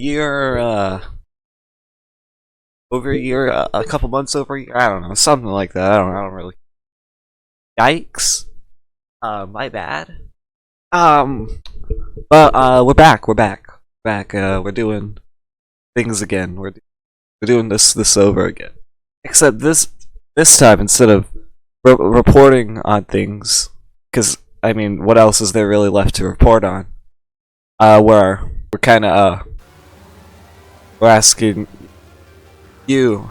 year, over a year, a couple months over a year, I don't know, something like that. I don't really. Yikes. My bad. But we're back. We're doing things again. We're doing this over again. Except this time, instead of reporting on things, because I mean, what else is there really left to report on? We're kind of we're asking you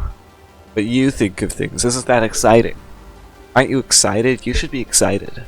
what you think of things. Isn't that exciting? Aren't you excited? You should be excited.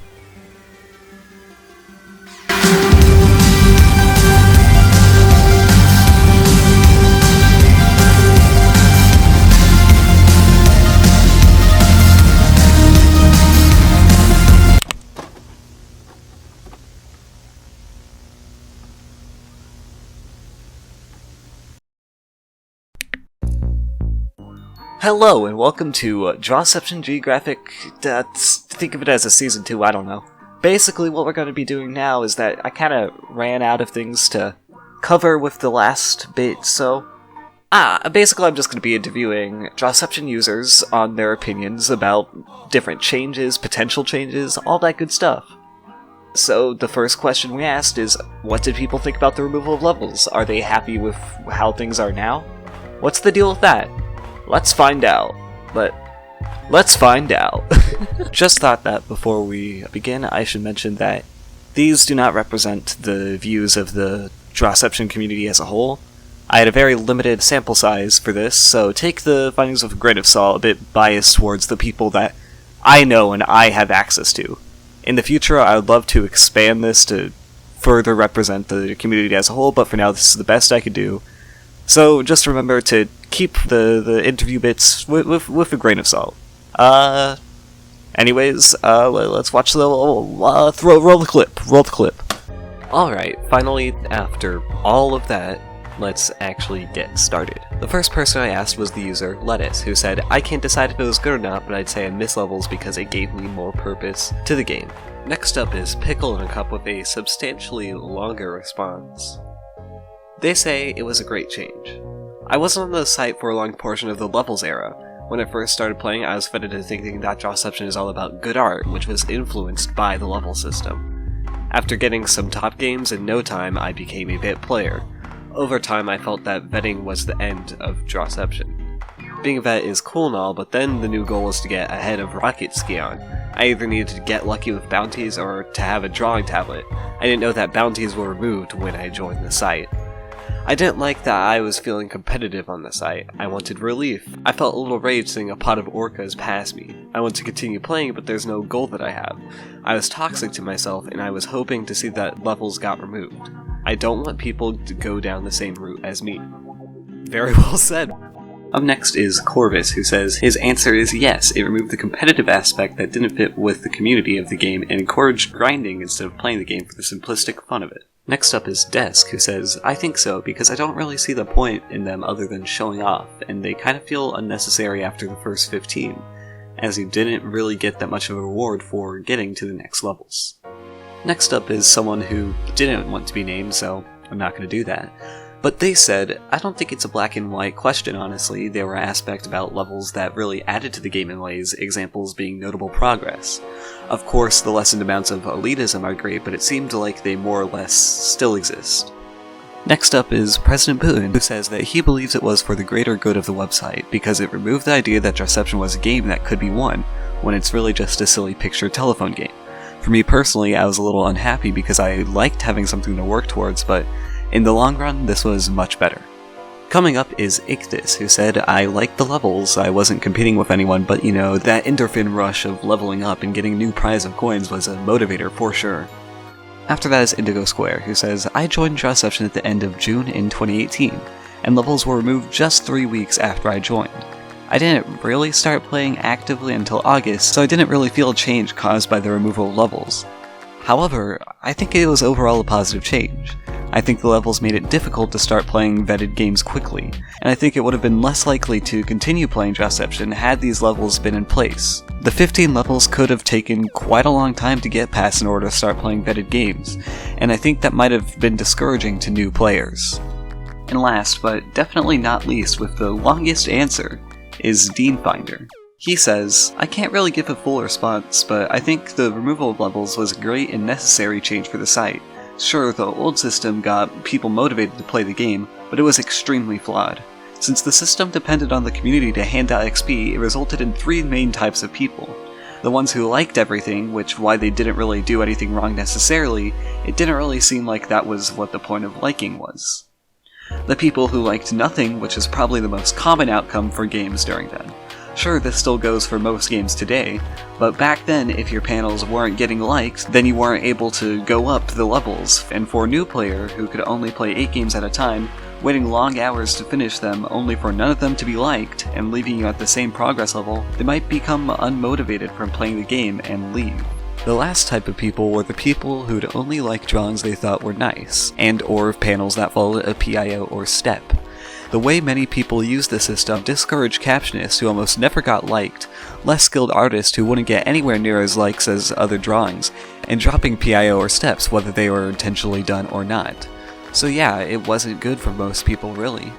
Hello, and welcome to Drawception, Geographic, think of it as a Season 2, I don't know. Basically, what we're going to be doing now is that I kind of ran out of things to cover with the last bit, so... basically I'm just going to be interviewing Drawception users on their opinions about different changes, potential changes, all that good stuff. So, the first question we asked is, what did people think about the removal of levels? Are they happy with how things are now? What's the deal with that? Let's find out. But let's find out. Just thought that before we begin, I should mention that these do not represent the views of the Drawception community as a whole. I had a very limited sample size for this, so take the findings with a grain of salt, a bit biased towards the people that I know and I have access to. In the future, I would love to expand this to further represent the community as a whole, but for now this is the best I could do. So just remember to keep the interview bits with a grain of salt. Anyways, let's watch the roll the clip. Alright, finally, after all of that, let's actually get started. The first person I asked was the user, Lettuce, who said, I can't decide if it was good or not, but I'd say I miss levels because it gave me more purpose to the game. Next up is Pickle in a Cup with a substantially longer response. They say it was a great change. I wasn't on the site for a long portion of the levels era. When I first started playing, I was fed into thinking that Drawception is all about good art, which was influenced by the level system. After getting some top games in no time, I became a vet player. Over time, I felt that vetting was the end of Drawception. Being a vet is cool and all, but then the new goal was to get ahead of Rocket Skion. I either needed to get lucky with bounties or to have a drawing tablet. I didn't know that bounties were removed when I joined the site. I didn't like that I was feeling competitive on the site. I wanted relief. I felt a little rage seeing a pot of orcas pass me. I want to continue playing, but there's no goal that I have. I was toxic to myself, and I was hoping to see that levels got removed. I don't want people to go down the same route as me. Very well said. Up next is Corvus, who says his answer is yes, it removed the competitive aspect that didn't fit with the community of the game and encouraged grinding instead of playing the game for the simplistic fun of it. Next up is Desk, who says, I think so, because I don't really see the point in them other than showing off, and they kind of feel unnecessary after the first 15, as you didn't really get that much of a reward for getting to the next levels. Next up is someone who didn't want to be named, so I'm not going to do that. But they said, I don't think it's a black and white question, honestly. There were aspects about levels that really added to the game in ways, examples being notable progress. Of course, the lessened amounts of elitism are great, but it seemed like they more or less still exist. Next up is President Putin, who says that he believes it was for the greater good of the website, because it removed the idea that Drawception was a game that could be won, when it's really just a silly picture telephone game. For me personally, I was a little unhappy because I liked having something to work towards, but in the long run, this was much better. Coming up is Ichthys, who said, I liked the levels, I wasn't competing with anyone, but you know, that endorphin rush of leveling up and getting a new prize of coins was a motivator for sure. After that is Indigo Square, who says, I joined Drawception at the end of June in 2018, and levels were removed just 3 weeks after I joined. I didn't really start playing actively until August, so I didn't really feel a change caused by the removal of levels. However, I think it was overall a positive change. I think the levels made it difficult to start playing vetted games quickly, and I think it would have been less likely to continue playing Drawception had these levels been in place. The 15 levels could have taken quite a long time to get past in order to start playing vetted games, and I think that might have been discouraging to new players. And last, but definitely not least, with the longest answer, is Dean Finder. He says, I can't really give a full response, but I think the removal of levels was a great and necessary change for the site. Sure, the old system got people motivated to play the game, but it was extremely flawed. Since the system depended on the community to hand out XP, it resulted in 3 main types of people. The ones who liked everything, which why they didn't really do anything wrong necessarily, it didn't really seem like that was what the point of liking was. The people who liked nothing, which is probably the most common outcome for games during then. Sure, this still goes for most games today, but back then if your panels weren't getting liked, then you weren't able to go up the levels, and for a new player who could only play 8 games at a time, waiting long hours to finish them only for none of them to be liked, and leaving you at the same progress level, they might become unmotivated from playing the game and leave. The last type of people were the people who'd only like drawings they thought were nice, and or panels that followed a PIO or step. The way many people use the system discouraged captionists who almost never got liked, less skilled artists who wouldn't get anywhere near as likes as other drawings, and dropping PIO or steps whether they were intentionally done or not. So yeah, it wasn't good for most people really.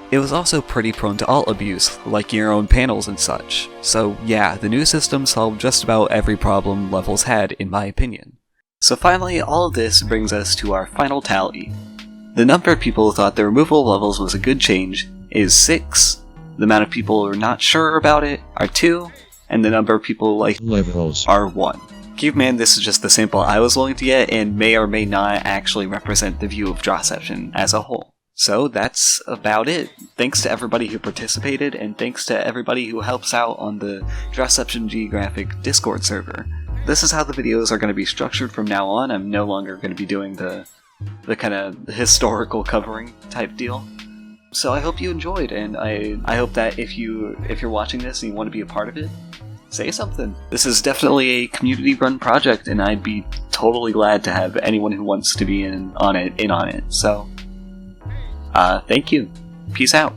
It was also pretty prone to alt abuse, like your own panels and such. So yeah, the new system solved just about every problem Levels had, in my opinion. So finally, all of this brings us to our final tally. The number of people who thought the removal of levels was a good change is 6, the amount of people who are not sure about it are 2, and the number of people who like levels are 1. Keep in mind, this is just the sample I was willing to get, and may or may not actually represent the view of Drawception as a whole. So that's about it. Thanks to everybody who participated, and thanks to everybody who helps out on the Drawception Geographic Discord server. This is how the videos are going to be structured from now on. I'm no longer going to be doing the kind of historical covering type deal. So I hope you enjoyed, and I hope that if you're watching this and you want to be a part of it, say something. This is definitely a community-run project, and I'd be totally glad to have anyone who wants to be in on it. So, thank you. Peace out.